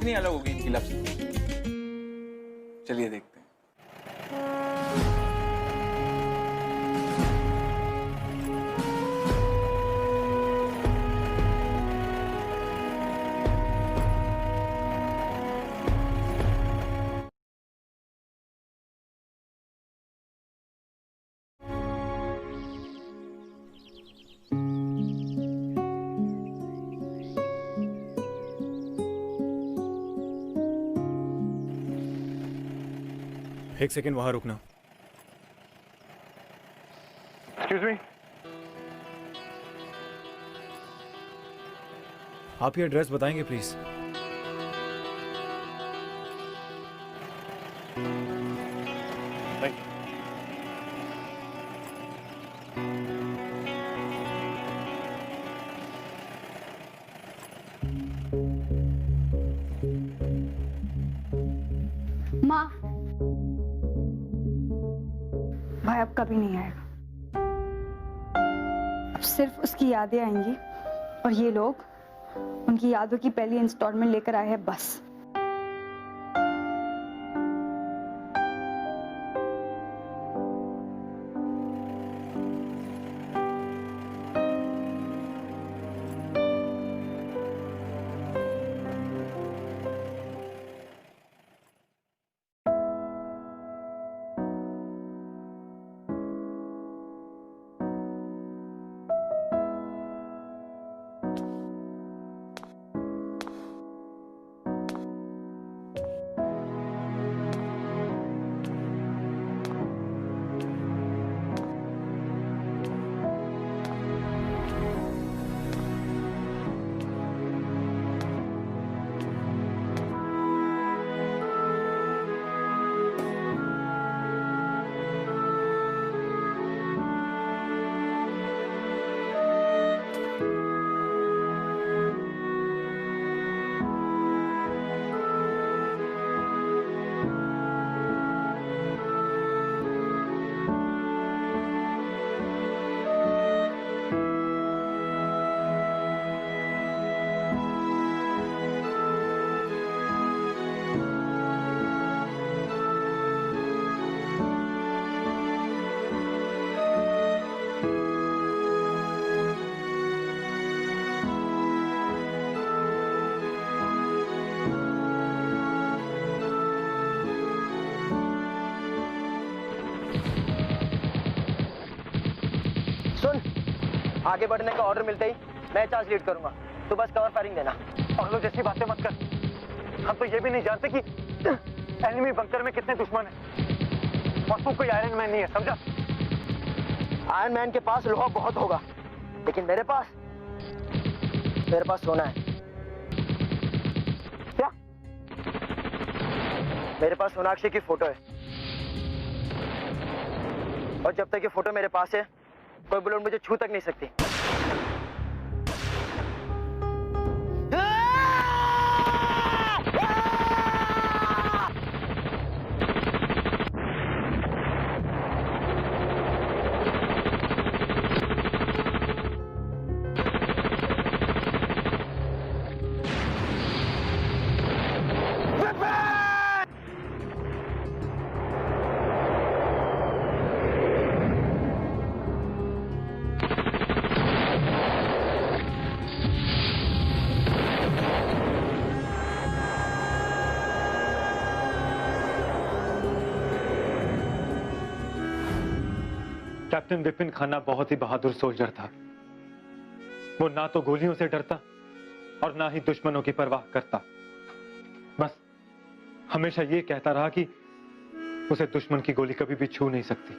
कितनी अलग होगी इनकी लव स्टोरी। चलिए देखते हैं। एक सेकेंड वहां रुकना। एक्सक्यूज मी, आप ये एड्रेस बताएंगे प्लीज? माँ, भाई अब कभी नहीं आएगा। अब सिर्फ उसकी यादें आएंगी और ये लोग उनकी यादों की पहली इंस्टॉलमेंट लेकर आए हैं बस। आगे बढ़ने का ऑर्डर मिलते ही मैं चार्ज लीड करूंगा, तो बस कवर फायरिंग देना। और लोग जैसी बातें मत कर, हम तो ये भी नहीं जानते कि एनिमी बंकर में कितने दुश्मन हैं। और तू कोई आयरन मैन नहीं है, समझा? आयरन मैन के पास लोहा बहुत होगा, लेकिन मेरे पास सोना है। क्या? मेरे पास सोनाक्षी की फोटो है, और जब तक ये फोटो मेरे पास है कोई बुलेट मुझे छू तक नहीं सकती। कैप्टन विपिन खन्ना बहुत ही बहादुर सोल्जर था। वो ना तो गोलियों से डरता और ना ही दुश्मनों की परवाह करता। बस हमेशा ये कहता रहा कि उसे दुश्मन की गोली कभी भी छू नहीं सकती।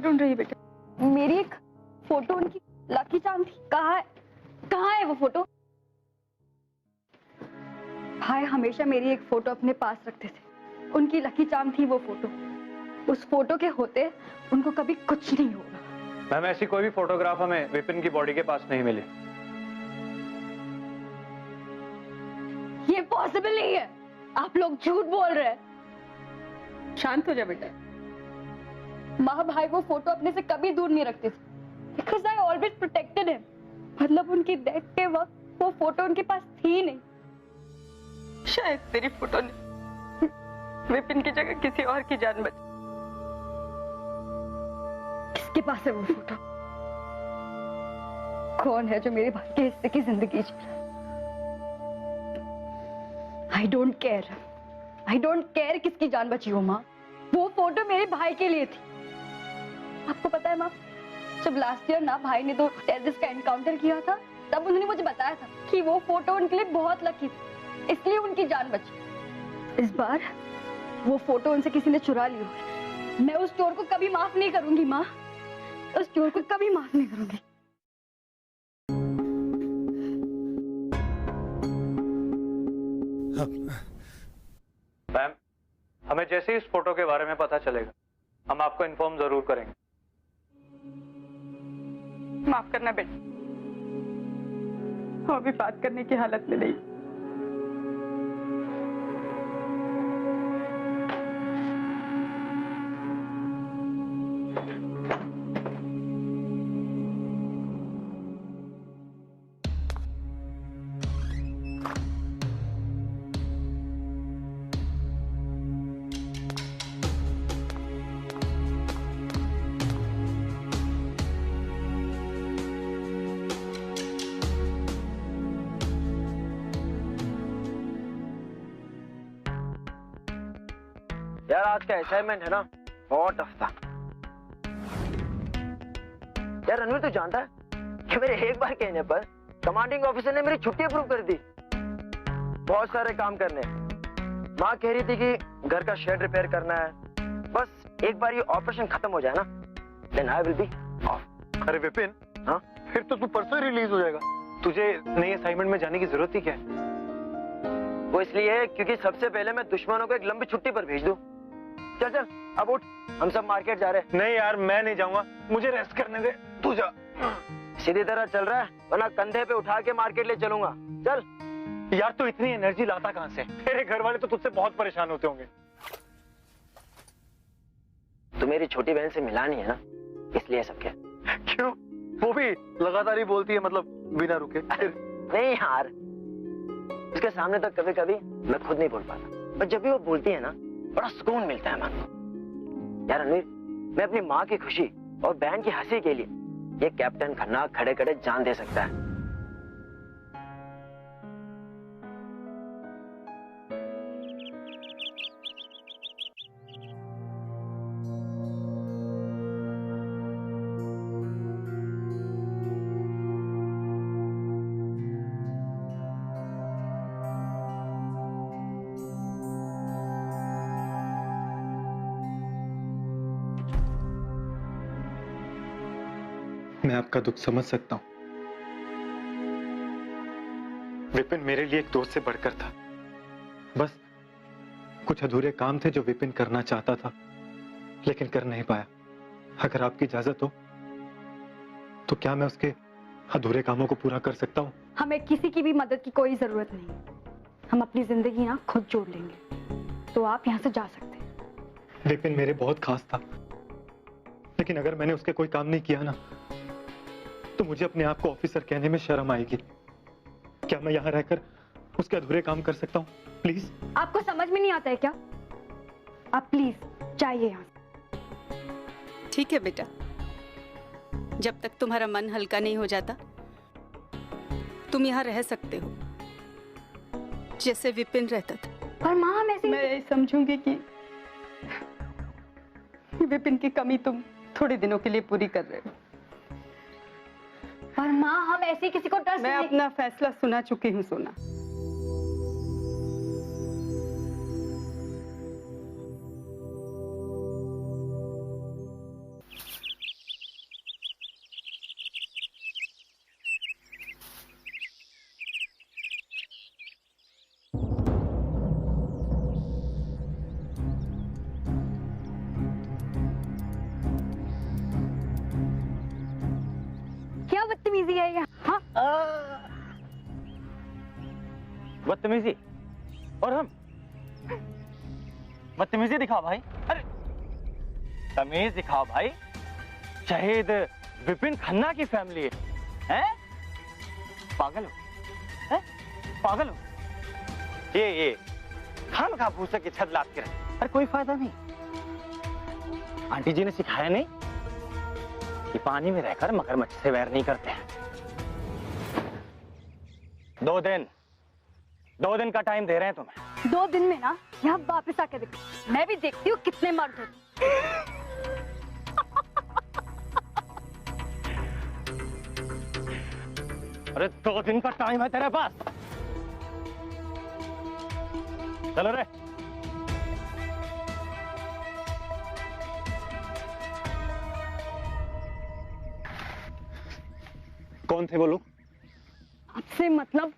ढूंढ रही है बेटा? मेरी एक फोटो उनकी लकी चांद थी, कहाँ है वो फोटो? भाई हमेशा मेरी एक फोटो अपने पास रखते थे, उनकी लकी चांद थी वो फोटो। उस फोटो के होते उनको कभी कुछ नहीं होगा। मैम ऐसी कोई भी फोटोग्राफ हमें विपिन की बॉडी के पास नहीं मिली। ये पॉसिबल नहीं है, आप लोग झूठ बोल रहे हैं। शांत हो जा बेटा। माँ भाई वो फोटो अपने से कभी दूर नहीं रखते थे, because I always protected him. मतलब उनकी डेथ के वक्त वो फोटो उनके पास थी नहीं। शायद तेरी फोटो ने विपिन की जगह किसी और की जान बचाई। किसके पास है वो फोटो? कौन है जो मेरे भाई के हिस्से की जिंदगी जी रहा है? आई डोंट केयर किसकी जान बची हो माँ। वो फोटो मेरे भाई के लिए थी। आपको पता है माँ, जब लास्ट ईयर ना भाई ने 2 टेररिस्ट का एनकाउंटर किया था, तब उन्होंने मुझे बताया था कि वो फोटो उनके लिए बहुत लकी थी, इसलिए उनकी जान बची। इस बार वो फोटो उनसे किसी ने चुरा ली होगी। मैं उस चोर को कभी माफ नहीं करूंगी माँ, उस चोर को कभी माफ नहीं करूंगी। मैम हमें जैसे ही इस फोटो के बारे में पता चलेगा हम आपको इन्फॉर्म जरूर करेंगे। माफ करना बेटा, वो अभी बात करने की हालत में नहीं। यार आज का असाइनमेंट है ना, बहुत टफ था। यार रणवीर तू जानता है कि मेरे एक बार कहने पर कमांडिंग ऑफिसर ने मेरी छुट्टी अप्रूव कर दी। बहुत सारे काम करने। माँ कह रही थी कि घर का शेड रिपेयर करना है। बस एक बार ये ऑपरेशन खत्म हो जाए ना, then I will be off. अरे विपिन, हाँ फिर तो तू परसों ही रिलीज हो जाएगा। तुझे नई असाइनमेंट में जाने की जरूरत ही क्या है? वो इसलिए क्योंकि सबसे पहले मैं दुश्मनों को एक लंबी छुट्टी पर भेज दूं। चल चल अब उठ, हम सब मार्केट जा रहे हैं। नहीं यार मैं नहीं जाऊंगा, मुझे रेस्ट करने दे, तू जा। सीधी तरह चल रहा है वरना कंधे पे उठा के मार्केट ले चलूंगा। चल। यार तू इतनी एनर्जी लाता कहां से? तेरे घर वाले तो तुझसे बहुत परेशान होते होंगे। तू मेरी छोटी बहन से मिला नहीं है ना, इसलिए सब क्या। क्यों? वो भी लगातार ही बोलती है, मतलब बिना रुके। नहीं यार, उसके सामने तो कभी कभी मैं खुद नहीं बोल पाता, पर जब भी वो बोलती है ना बड़ा सुकून मिलता है मन को। यार रणवीर, मैं अपनी माँ की खुशी और बहन की हंसी के लिए ये कैप्टन खन्ना खड़े खड़े जान दे सकता है। मैं आपका दुख समझ सकता हूं। विपिन मेरे लिए एक दोस्त से बढ़कर था। बस कुछ अधूरे काम थे जो विपिन करना चाहता था, लेकिन कर नहीं पाया। अगर आपकी इजाजत हो तो क्या मैं उसके अधूरे कामों को पूरा कर सकता हूं? हमें किसी की भी मदद की कोई जरूरत नहीं। हम अपनी जिंदगी ना खुद जोड़ लेंगे, तो आप यहाँ से जा सकते हैं। विपिन मेरे बहुत खास था, लेकिन अगर मैंने उसके कोई काम नहीं किया ना तो मुझे अपने आप को ऑफिसर कहने में शर्म आएगी। क्या मैं यहाँ रहकर उसके अधूरे काम कर सकता हूँ? प्लीज। आपको समझ में नहीं आता है क्या? आप प्लीज जाइए यहाँ से। ठीक है बेटा, जब तक तुम्हारा मन हल्का नहीं हो जाता तुम यहाँ रह सकते हो जैसे विपिन रहता था। पर माँ हम ऐसे मैं ये समझूंगी कि विपिन की कमी तुम थोड़े दिनों के लिए पूरी कर रहे हो। पर माँ हम ऐसे किसी को ट्रस्ट मैं नहीं। अपना फैसला सुना चुकी हूँ सोना। बदतमीजी है ये? हाँ, बदतमीजी? और हम बदतमीजी दिखाओ भाई। अरे तमीज दिखाओ भाई। शहीद विपिन खन्ना की फैमिली है? पागल हो? हैं? पागल हो? ये खाम खा भूसे की छत लाद के रहे। अरे कोई फायदा नहीं। आंटी जी ने सिखाया नहीं कि पानी में रहकर मगरमच्छ से वैर नहीं करते हैं। 2 दिन का टाइम दे रहे हैं तुम्हें। 2 दिन में ना यहाँ वापस आके देखो, मैं भी देखती हूँ कितने मर्द होते। अरे 2 दिन का टाइम है तेरे पास। चलो रे। कौन थे वो लोग? आपसे मतलब?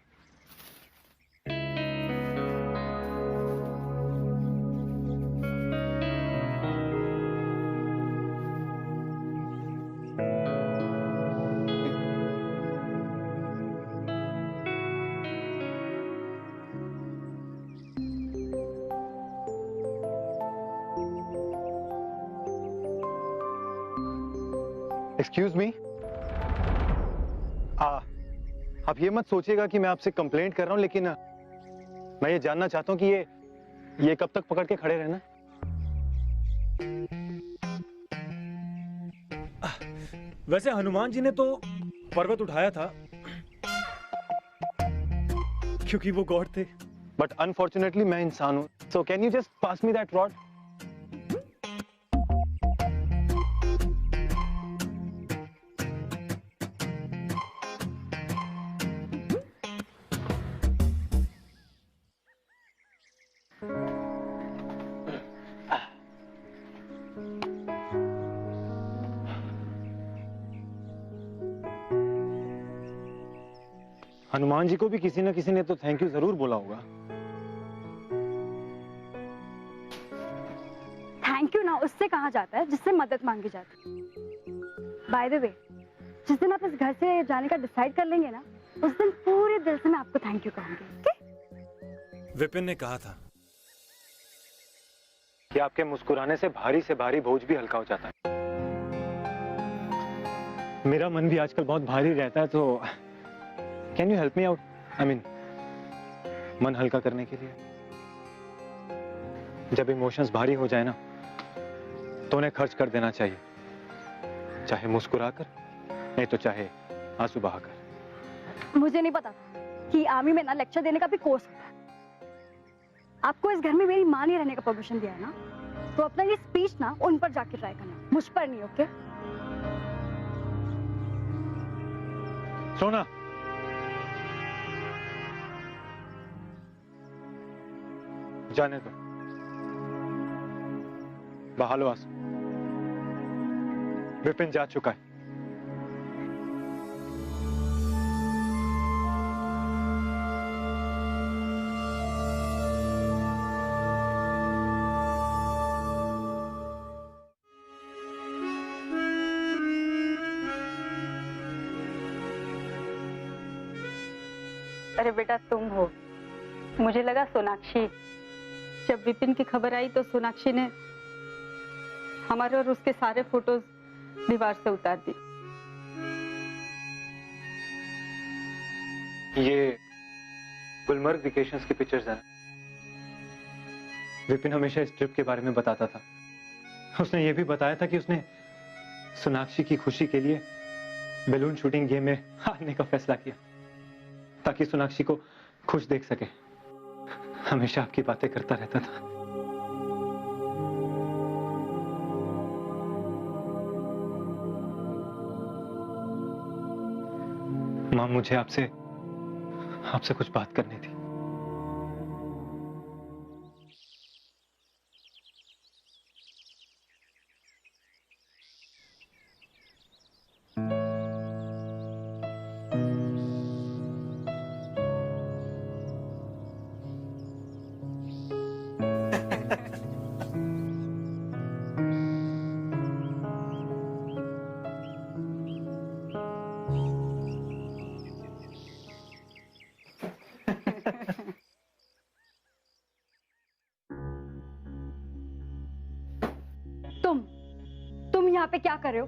एक्सक्यूज मी, आप ये मत सोचिएगा कि मैं आपसे कंप्लेंट कर रहा हूं, लेकिन मैं ये जानना चाहता हूं कि ये कब तक पकड़ के खड़े रहना? वैसे हनुमान जी ने तो पर्वत उठाया था क्योंकि वो गॉड थे। बट अनफॉर्चुनेटली मैं इंसान हूं, so can you just pass me that rod? Hanuman ji को भी किसी न किसी ने तो थैंक यू जरूर बोला होगा। थैंक यू ना उससे कहा जाता है जिससे मदद मांगी जाती है। बाय द वे, जिस दिन आप इस घर से जाने का डिसाइड कर लेंगे ना, उस दिन पूरे दिल से मैं आपको थैंक यू कहूंगी। ओके? विपिन ने कहा था कि आपके मुस्कुराने से भारी बोझ भी हल्का हो जाता है। मेरा मन भी आजकल बहुत भारी रहता है, तो can you help me out? I mean मन हल्का करने के लिए। जब इमोशंस भारी हो जाए ना, तो उन्हें खर्च कर देना चाहिए, चाहे मुस्कुराकर, नहीं तो चाहे आंसू बहाकर। मुझे नहीं पता कि आर्मी में ना लेक्चर देने का भी कोर्स होता है। आपको इस घर में मेरी मां नहीं रहने का परमिशन दिया है ना, तो अपना ये स्पीच ना उन पर जाके ट्राई करना, मुझ पर नहीं। ओके? सोना, जाने दो, बहा लो आंसू। विपिन जा चुका है। अरे बेटा तुम हो, मुझे लगा सोनाक्षी। जब विपिन की खबर आई तो सोनाक्षी ने हमारे और उसके सारे फोटोज दीवार से उतार दी। ये गुलमर्ग वेकेशंस की पिक्चर्स हैं। विपिन हमेशा इस ट्रिप के बारे में बताता था। उसने ये भी बताया था कि उसने सोनाक्षी की खुशी के लिए बैलून शूटिंग गेम में हारने का फैसला किया, ताकि सोनाक्षी को खुश देख सके। हमेशा आपकी बातें करता रहता था। मां, मुझे आपसे कुछ बात करनी थी। पे क्या कर रहे हो?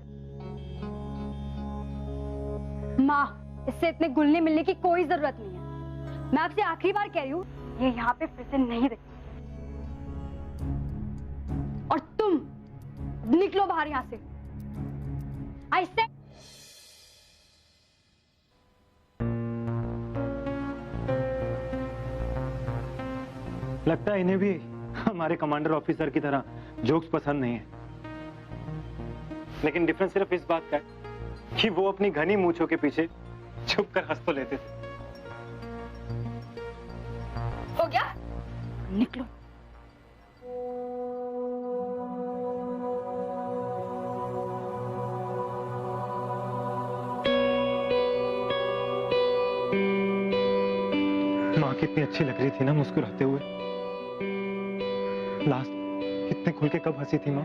माँ, इससे इतने घुलने मिलने की कोई जरूरत नहीं है। मैं आपसे आखिरी बार कह रही हूँ, ये यहाँ पे फिर से नहीं रही। और तुम निकलो बाहर यहाँ से। आई से लगता है इन्हें भी हमारे कमांडर ऑफिसर की तरह जोक्स पसंद नहीं है। लेकिन डिफरेंस सिर्फ इस बात का है कि वो अपनी घनी मूंछों के पीछे छुप कर हंस तो लेते थे। हो गया, निकलो। माँ कितनी अच्छी लग रही थी ना मुस्कुराते हुए। लास्ट कितने खुल के कब हंसी थी माँ।